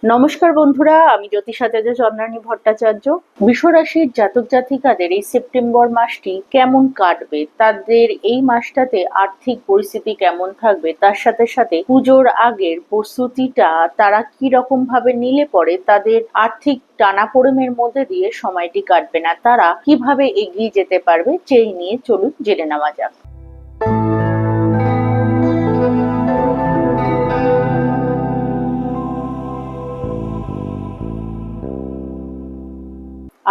নমস্কার বন্ধুরা, আমি জ্যোতিষাচার্য চন্দ্রানী ভট্টাচার্য। বৃষরাশির জাতক জাতিকাদের এই সেপ্টেম্বর মাসটি কেমন কাটবে, তাদের এই মাসটাতে আর্থিক পরিস্থিতি কেমন থাকবে, তার সাথে সাথে পুজোর আগের প্রস্তুতিটা তারা কি রকম ভাবে নিলে পরে তাদের আর্থিক টানাপোড়েনের মধ্যে দিয়ে সময়টি কাটবে না, তারা কিভাবে এগিয়ে যেতে পারবে, সেই নিয়ে চলুন জেনে নেওয়া যাক।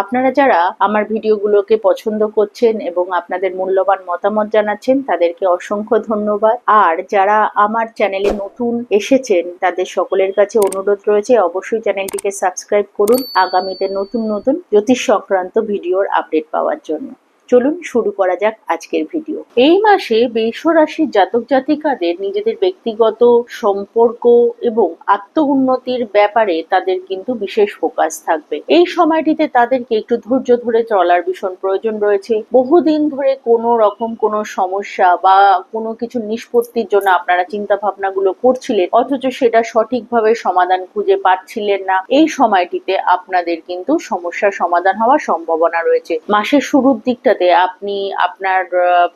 আপনারা যারা আমার ভিডিওগুলোকে পছন্দ করছেন এবং আপনাদের মূল্যবান মতামত জানাচ্ছেন, তাদেরকে অসংখ্য ধন্যবাদ। আর যারা আমার চ্যানেলে নতুন এসেছেন, তাদের সকলের কাছে অনুরোধ রয়েছে অবশ্যই চ্যানেলটিকে সাবস্ক্রাইব করুন আগামীতে নতুন নতুন জ্যোতিষ সংক্রান্ত ভিডিওর আপডেট পাওয়ার জন্য। চলুন শুরু করা যাক আজকের ভিডিও। এই মাসে বৃষ রাশির জাতক জাতিকাদের নিজেদের ব্যক্তিগত সম্পর্ক এবং আত্ম উন্নতির ব্যাপারে তাদের কিন্তু বিশেষ ফোকাস থাকবে। এই সময়টিতে তাদেরকে একটু ধৈর্য ধরে চলার ভীষণ প্রয়োজন রয়েছে। বহুদিন ধরে কোনো রকম কোনো সমস্যা বা কোনো কিছু নিষ্পত্তির জন্য আপনারা চিন্তা ভাবনাগুলো করছিলেন, অথচ সেটা সঠিকভাবে সমাধান খুঁজে পাচ্ছিলেন না। এই সময়টিতে আপনাদের কিন্তু সমস্যার সমাধান হওয়ার সম্ভাবনা রয়েছে। মাসের শুরুর দিকটা আপনি আপনার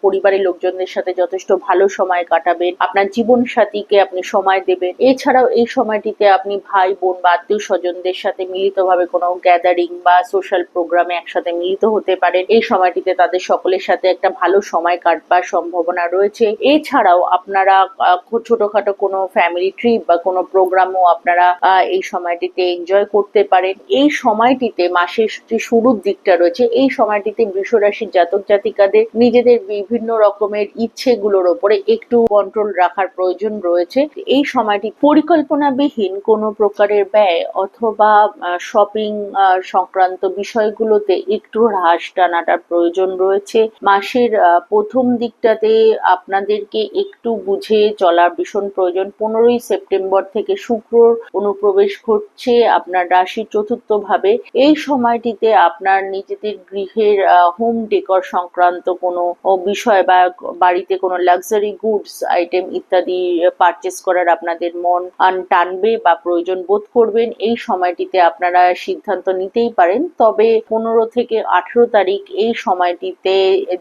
পরিবারের লোকজনদের সাথে যথেষ্ট ভালো সময় কাটাবেন, আপনার জীবন সাথীকে আপনি সময় দেবেন। এছাড়াও এই সময়টিতে আপনি ভাই বোন বা আত্মীয় স্বজনদের সাথে মিলিতভাবে কোনো গ্যাদারিং বা সোশ্যাল প্রোগ্রামে একসাথে মিলিত হতে পারেন। এই সময়টিতে তাদের সকলের সাথে একটা ভালো সময় কাটবার সম্ভাবনা রয়েছে। এছাড়াও আপনারা ছোটখাটো কোনো ফ্যামিলি ট্রিপ বা কোনো প্রোগ্রামও আপনারা এই সময়টিতে এনজয় করতে পারেন। এই সময়টিতে মাসের যে শুরুর দিকটা রয়েছে, এই সময়টিতে বৃষ রাশির জাতক জাতিকাদের নিজেদের বিভিন্ন রকমের ইচ্ছেগুলোর ওপরে একটু কন্ট্রোল রাখার প্রয়োজন রয়েছে। এই সময়টি পরিকল্পনাবিহীন কোনো প্রকারের ব্যয় অথবা শপিং সংক্রান্ত বিষয়গুলোতে একটু হ্রাস টানাটার প্রয়োজন রয়েছে। মাসের প্রথম দিকটাতে আপনাদেরকে একটু বুঝে চলার ভীষণ প্রয়োজন। 15ই সেপ্টেম্বর থেকে শুক্রর অনুপ্রবেশ ঘটছে আপনার রাশির চতুর্থ ভাবে। এই সময়টিতে আপনার নিজেদের গৃহের হোম ডেকর সংক্রান্ত কোনো বিষয় বা বাড়িতে কোনো লাক্সারি গুডস আইটেম ইত্যাদি পারচেস করার আপনাদের মন টানবে বা প্রয়োজন বোধ করবেন। এই সময়টিতে আপনারা সিদ্ধান্ত নিতেই পারেন, তবে 15 থেকে 18 তারিখ এই সময়টিতে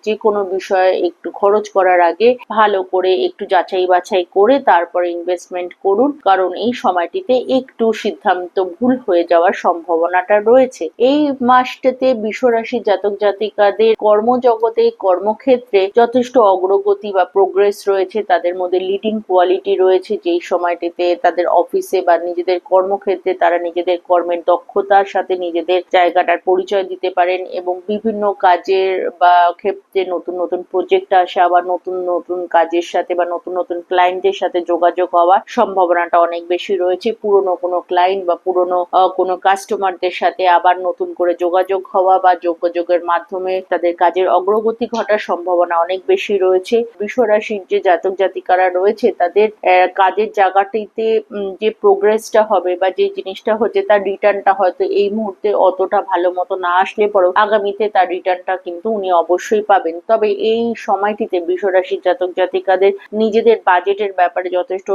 যে কোনো বিষয়ে একটু খরচ করার আগে ভালো করে একটু যাচাই বাছাই করে তারপরে ইনভেস্টমেন্ট করুন, কারণ এই সময়টিতে একটু সিদ্ধান্ত ভুল হয়ে যাওয়ার সম্ভাবনাটা রয়েছে। এই মাসটাতে বৃষ রাশির জাতক জাতিকাদের কর্মজগতে কর্মক্ষেত্রে যথেষ্ট অগ্রগতি বা প্রোগ্রেস রয়েছে, তাদের মধ্যে লিডিং কোয়ালিটি রয়েছে। যেই সময়টিতে তাদের অফিসে বা নিজেদের কর্মক্ষেত্রে তারা নিজেদের কর্মের দক্ষতার সাথে নিজেদের জায়গাটার পরিচয় দিতে পারেন এবং বিভিন্ন কাজের বা ক্ষেত্রে নতুন নতুন প্রজেক্ট আসে, আবার নতুন নতুন কাজের সাথে বা নতুন নতুন ক্লায়েন্টের সাথে যোগাযোগ হওয়ার সম্ভাবনাটা অনেক বেশি রয়েছে। পুরনো কোনো ক্লায়েন্ট বা পুরনো কোনো কাস্টমারদের সাথে আবার নতুন করে যোগাযোগ হওয়া বা যোগাযোগের মাধ্যমে তাদের কাজের অগ্রগতি ঘটার সম্ভাবনা অনেক বেশি রয়েছে। বৃষ রাশির যে জাতক জাতিকারা রয়েছে, তাদের কাজের জায়গাটিতে যে প্রোগ্রেসটা হবে বা যে জিনিসটা হচ্ছে তার রিটার্নটা হয়তো এই মুহূর্তে অতটা ভালো মতো না আসলে পরেও আগামীতে তার রিটার্নটা কিন্তু উনি অবশ্যই পাবেন। তবে এই সময়টিতে বৃষ রাশির জাতক জাতিকাদের নিজেদের বাজেটের ব্যাপারে যথেষ্ট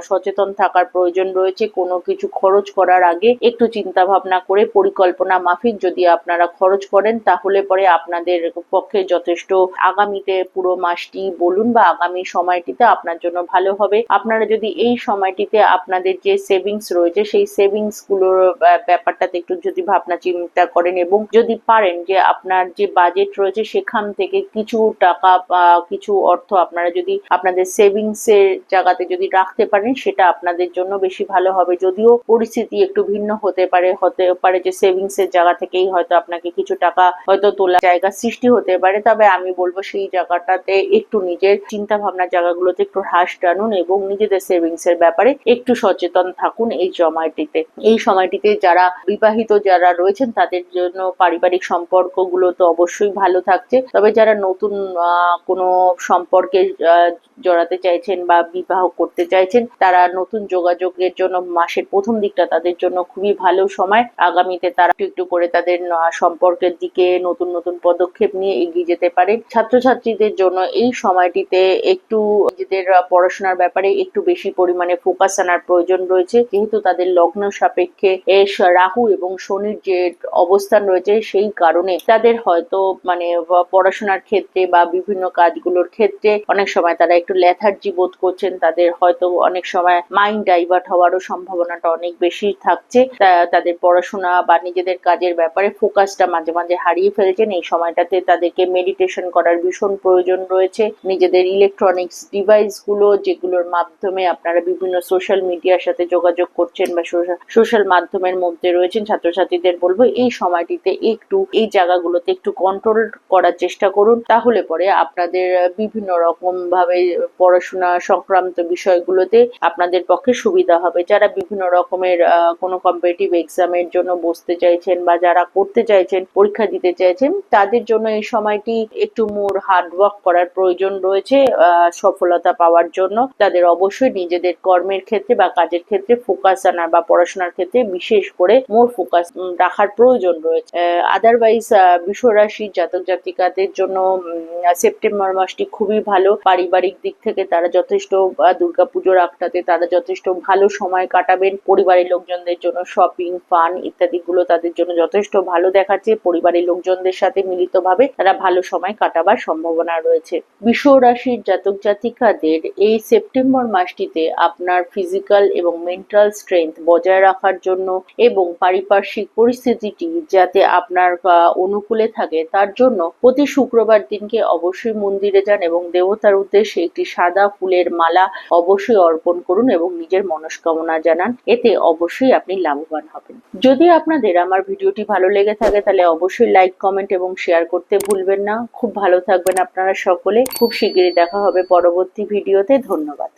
সচেতন থাকার প্রয়োজন রয়েছে। কোনো কিছু খরচ করার আগে একটু চিন্তা ভাবনা করে পরিকল্পনা মাফিক যদি আপনারা খরচ করেন, তাহলে পরে আপনাদের পক্ষে যথেষ্ট আগামীতে পুরো মাসটি বলুন বা আগামী সময়টিতে আপনার জন্য ভালো হবে। আপনারা যদি এই সময়টিতে আপনাদের যে সেভিংস রয়েছে, সেই সেভিংস গুলোর ব্যাপারটাতে একটু যদি ভাবনা চিন্তা করেন এবং যদি পারেন যে আপনার যে বাজেট রয়েছে সেখান থেকে কিছু টাকা বা কিছু অর্থ আপনারা যদি আপনাদের সেভিংস এর জায়গাতে যদি রাখতে পারেন, সেটা আপনাদের জন্য বেশি ভালো হবে। যদিও পরিস্থিতি একটু ভিন্ন হতে পারে যে সেভিংস এর জায়গা থেকেই হয়তো আপনাকে কিছু টাকা হয়তো তোলার জায়গা সৃষ্টি হতে পারে, তবে আমি বলবো সেই জায়গাটাতে একটু নিজের চিন্তা ভাবনার জায়গাগুলোতে একটু হ্রাস টানুন এবং নিজেদের সেভিংস এর ব্যাপারে একটু সচেতন থাকুন এই সময়টিতে। এই সময়টিতে যারা বিবাহিত যারা রয়েছেন, তাদের জন্য পারিবারিক সম্পর্কগুলো তো অবশ্যই ভালো থাকছে, তবে যারা নতুন কোনো সম্পর্কে জড়াতে চাইছেন বা বিবাহ করতে চাইছেন, তারা নতুন যোগাযোগের জন্য মাসের প্রথম দিকটা তাদের জন্য খুবই ভালো সময়। আগামীতে তারা একটু একটু করে তাদের সম্পর্কের দিকে নতুন নতুন পদক্ষেপ পদক্ষেপ নিয়ে এগিয়ে যেতে পারেন। ছাত্রছাত্রীদের জন্য এই সময়টিতে একটু নিজেদের পড়াশোনার ব্যাপারে একটু বেশি পরিমাণে ফোকাস আনার প্রয়োজন রয়েছে, যেহেতু তাদের লগ্ন সাপেক্ষে রাহু এবং শনির যে অবস্থান রয়েছে সেই কারণে তাদের হয়তো পড়াশোনার ক্ষেত্রে বা বিভিন্ন কাজগুলোর ক্ষেত্রে অনেক সময় তারা একটু লেথার্জি বোধ করছেন। তাদের হয়তো অনেক সময় মাইন্ড ডাইভার্ট হওয়ারও সম্ভাবনাটা অনেক বেশি থাকছে। তাদের পড়াশোনা বা নিজেদের কাজের ব্যাপারে ফোকাসটা মাঝে মাঝে হারিয়ে ফেলছেন। এই সময়টাতে তাদেরকে মেডিটেশন করার ভীষণ প্রয়োজন রয়েছে। নিজেদের ইলেকট্রনিক্স ডিভাইস গুলো, যেগুলোর মাধ্যমে আপনারা বিভিন্ন সোশ্যাল মিডিয়ার সাথে যোগাযোগ করছেন বা সোশ্যাল মাধ্যমের মধ্যে রয়েছেন, ছাত্রছাত্রীদের বলবো এই সময়টিতে একটু এই জায়গাগুলোতে একটু কন্ট্রোল করার চেষ্টা করুন। তাহলে পরে আপনাদের বিভিন্ন রকম ভাবে পড়াশোনা সংক্রান্ত বিষয়গুলোতে আপনাদের পক্ষে সুবিধা হবে। যারা বিভিন্ন রকমের কোনো কম্পিটিটিভ এক্সামের জন্য বসতে চাইছেন বা যারা করতে চাইছেন, পরীক্ষা দিতে চাইছেন, তাদের জন্য এই সময়টি একটু মোর হার্ড ওয়ার্ক করার প্রয়োজন রয়েছে। সফলতা পাওয়ার জন্য তাদের অবশ্যই নিজেদের কর্মের ক্ষেত্রে বা কাজের ক্ষেত্রে ফোকাস আনার বা পড়াশোনার ক্ষেত্রে বিশেষ করে মোর ফোকাস রাখার প্রয়োজন রয়েছে। আদারওয়াইজ বৃষ রাশির জাতক জাতিকাদের জন্য সেপ্টেম্বর মাসটি খুবই ভালো। পারিবারিক দিক থেকে তারা যথেষ্ট দুর্গাপুজোর আগটাতে তারা যথেষ্ট ভালো সময় কাটাবেন। পরিবারের লোকজনদের জন্য শপিং, ফান ইত্যাদি গুলো তাদের জন্য যথেষ্ট ভালো দেখাচ্ছে। পরিবারের লোকজনদের সাথে মিলিতভাবে তারা ভালো সময় কাটাবার সম্ভাবনা রয়েছে। বৃষ রাশির জাতক জাতিকাদের এই সেপ্টেম্বর মাসটিতে আপনার ফিজিক্যাল এবং মেন্টাল স্ট্রেংথ বজায় রাখার জন্য এবং পারিপার্শ্বিক পরিস্থিতিটি যাতে আপনার অনুকূলে থাকে তার জন্য প্রতি শুক্রবার দিনকে অবশ্যই মন্দিরে যান এবং দেবতার উদ্দেশ্যে একটি সাদা ফুলের মালা অবশ্যই অর্পণ করুন এবং নিজের মনস্কামনা জানান। এতে অবশ্যই আপনি লাভবান হবেন। যদি আপনাদের আমার ভিডিওটি ভালো লেগে থাকে তাহলে অবশ্যই লাইক, কমেন্ট এবং শেয়ার করতে ভুলবেন না। খুব ভালো থাকবেন আপনারা সকলে। খুব শিগগিরই দেখা হবে পরবর্তী ভিডিওতে। ধন্যবাদ।